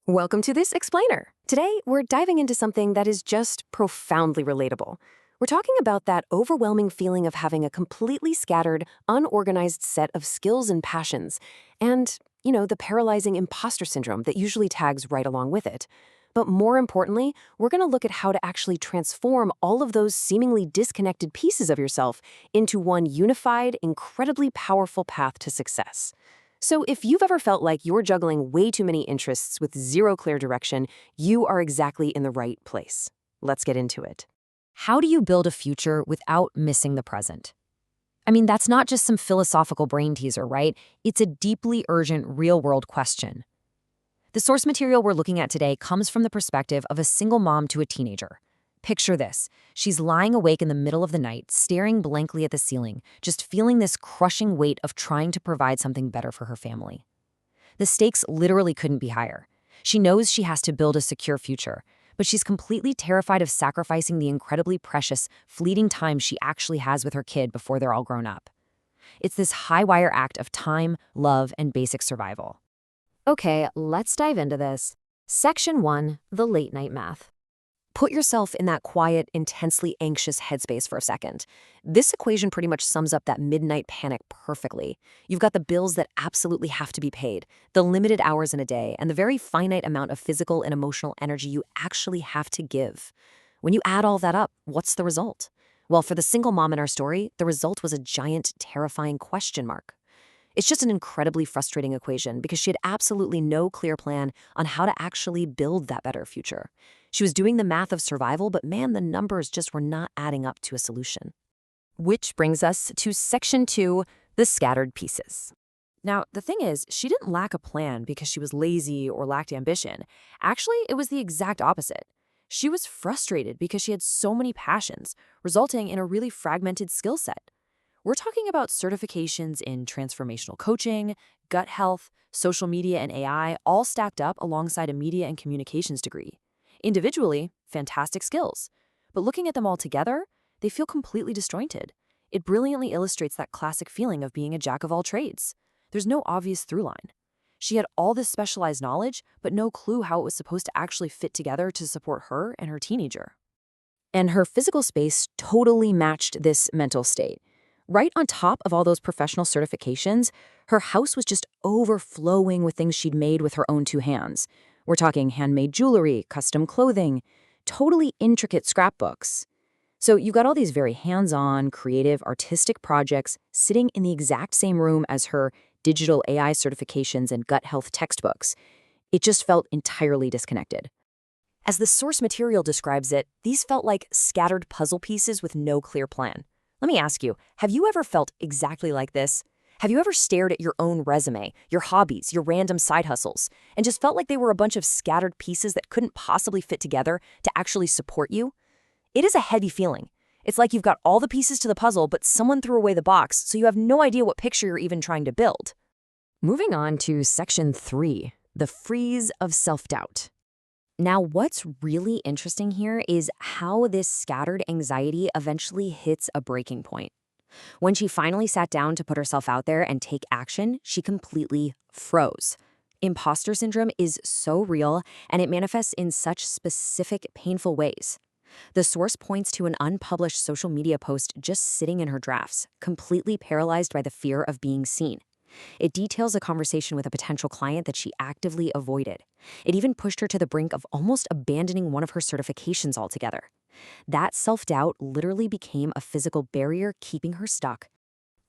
Welcome to this explainer. Today, we're diving into something that is just profoundly relatable. We're talking about that overwhelming feeling of having a completely scattered, unorganized set of skills and passions, and, the paralyzing imposter syndrome that usually tags right along with it. But more importantly, we're going to look at how to actually transform all of those seemingly disconnected pieces of yourself into one unified, incredibly powerful path to success. So if you've ever felt like you're juggling way too many interests with zero clear direction, you are exactly in the right place. Let's get into it. How do you build a future without missing the present? I mean, that's not just some philosophical brain teaser, right? It's a deeply urgent, real-world question. The source material we're looking at today comes from the perspective of a single mom to a teenager. Picture this. She's lying awake in the middle of the night, staring blankly at the ceiling, just feeling this crushing weight of trying to provide something better for her family. The stakes literally couldn't be higher. She knows she has to build a secure future, but she's completely terrified of sacrificing the incredibly precious, fleeting time she actually has with her kid before they're all grown up. It's this high-wire act of time, love, and basic survival. Okay, let's dive into this. Section 1, the late-night math. Put yourself in that quiet, intensely anxious headspace for a second. This equation pretty much sums up that midnight panic perfectly. You've got the bills that absolutely have to be paid, the limited hours in a day, and the very finite amount of physical and emotional energy you actually have to give. When you add all that up, what's the result? Well, for the single mom in our story, the result was a giant, terrifying question mark. It's just an incredibly frustrating equation because she had absolutely no clear plan on how to actually build that better future. She was doing the math of survival, but man, the numbers just were not adding up to a solution. Which brings us to Section 2, the scattered pieces. Now, the thing is, she didn't lack a plan because she was lazy or lacked ambition. Actually, it was the exact opposite. She was frustrated because she had so many passions, resulting in a really fragmented skill set. We're talking about certifications in transformational coaching, gut health, social media, and AI, all stacked up alongside a media and communications degree. Individually, fantastic skills. But looking at them all together, they feel completely disjointed. It brilliantly illustrates that classic feeling of being a jack of all trades. There's no obvious through line. She had all this specialized knowledge, but no clue how it was supposed to actually fit together to support her and her teenager. And her physical space totally matched this mental state. Right on top of all those professional certifications, her house was just overflowing with things she'd made with her own two hands. We're talking handmade jewelry, custom clothing, totally intricate scrapbooks. So you got all these very hands-on, creative, artistic projects sitting in the exact same room as her digital AI certifications and gut health textbooks. It just felt entirely disconnected. As the source material describes it, these felt like scattered puzzle pieces with no clear plan. Let me ask you, have you ever felt exactly like this? Have you ever stared at your own resume, your hobbies, your random side hustles, and just felt like they were a bunch of scattered pieces that couldn't possibly fit together to actually support you? It is a heavy feeling. It's like you've got all the pieces to the puzzle, but someone threw away the box, so you have no idea what picture you're even trying to build. Moving on to Section 3, the freeze of self-doubt. Now, what's really interesting here is how this scattered anxiety eventually hits a breaking point. When she finally sat down to put herself out there and take action, she completely froze. Imposter syndrome is so real, and it manifests in such specific, painful ways. The source points to an unpublished social media post just sitting in her drafts, completely paralyzed by the fear of being seen. It details a conversation with a potential client that she actively avoided. It even pushed her to the brink of almost abandoning one of her certifications altogether. That self-doubt literally became a physical barrier keeping her stuck.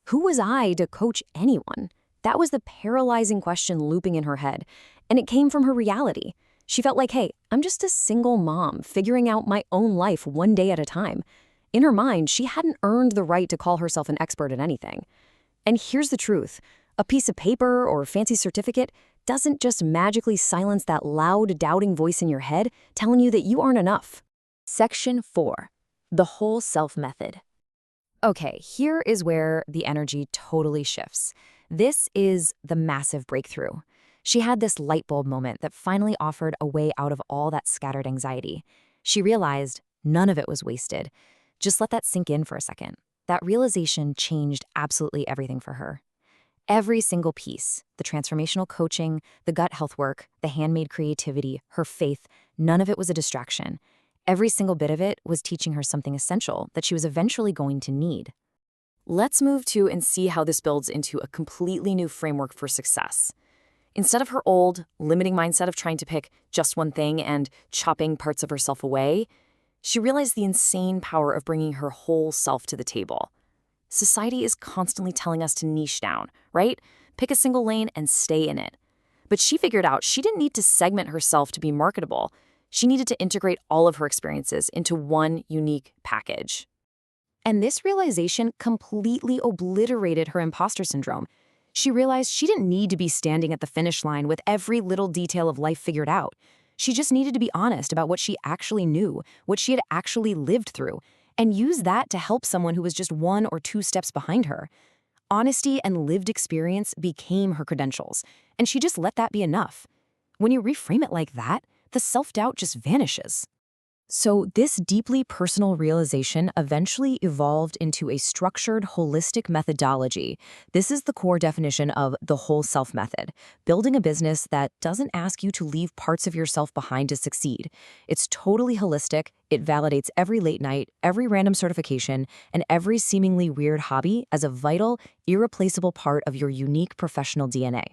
Who was I to coach anyone? That was the paralyzing question looping in her head, and it came from her reality. She felt like, hey, I'm just a single mom figuring out my own life one day at a time. In her mind, she hadn't earned the right to call herself an expert at anything. And here's the truth. A piece of paper or fancy certificate doesn't just magically silence that loud, doubting voice in your head telling you that you aren't enough. Section 4, the whole self method. Okay, here is where the energy totally shifts. This is the massive breakthrough. She had this light bulb moment that finally offered a way out of all that scattered anxiety. She realized none of it was wasted. Just let that sink in for a second. That realization changed absolutely everything for her. Every single piece, the transformational coaching, the gut health work, the handmade creativity, her faith, none of it was a distraction. Every single bit of it was teaching her something essential that she was eventually going to need. Let's move to and see how this builds into a completely new framework for success. Instead of her old, limiting mindset of trying to pick just one thing and chopping parts of herself away, she realized the insane power of bringing her whole self to the table. Society is constantly telling us to niche down, right? Pick a single lane and stay in it. But she figured out she didn't need to segment herself to be marketable. She needed to integrate all of her experiences into one unique package. And this realization completely obliterated her imposter syndrome. She realized she didn't need to be standing at the finish line with every little detail of life figured out. She just needed to be honest about what she actually knew, what she had actually lived through, and use that to help someone who was just 1 or 2 steps behind her. Honesty and lived experience became her credentials, and she just let that be enough. When you reframe it like that, the self-doubt just vanishes. So this deeply personal realization eventually evolved into a structured, holistic methodology. This is the core definition of the whole self method, building a business that doesn't ask you to leave parts of yourself behind to succeed. It's totally holistic. It validates every late night, every random certification, and every seemingly weird hobby as a vital, irreplaceable part of your unique professional DNA.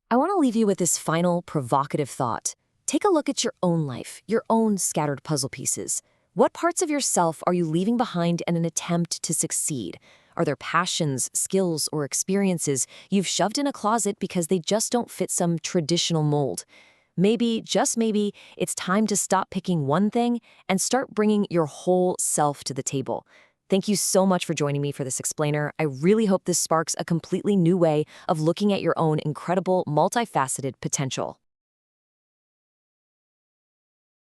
I want to leave you with this final provocative thought. Take a look at your own life, your own scattered puzzle pieces. What parts of yourself are you leaving behind in an attempt to succeed? Are there passions, skills, or experiences you've shoved in a closet because they just don't fit some traditional mold? Maybe, just maybe, it's time to stop picking one thing and start bringing your whole self to the table. Thank you so much for joining me for this explainer. I really hope this sparks a completely new way of looking at your own incredible, multifaceted potential.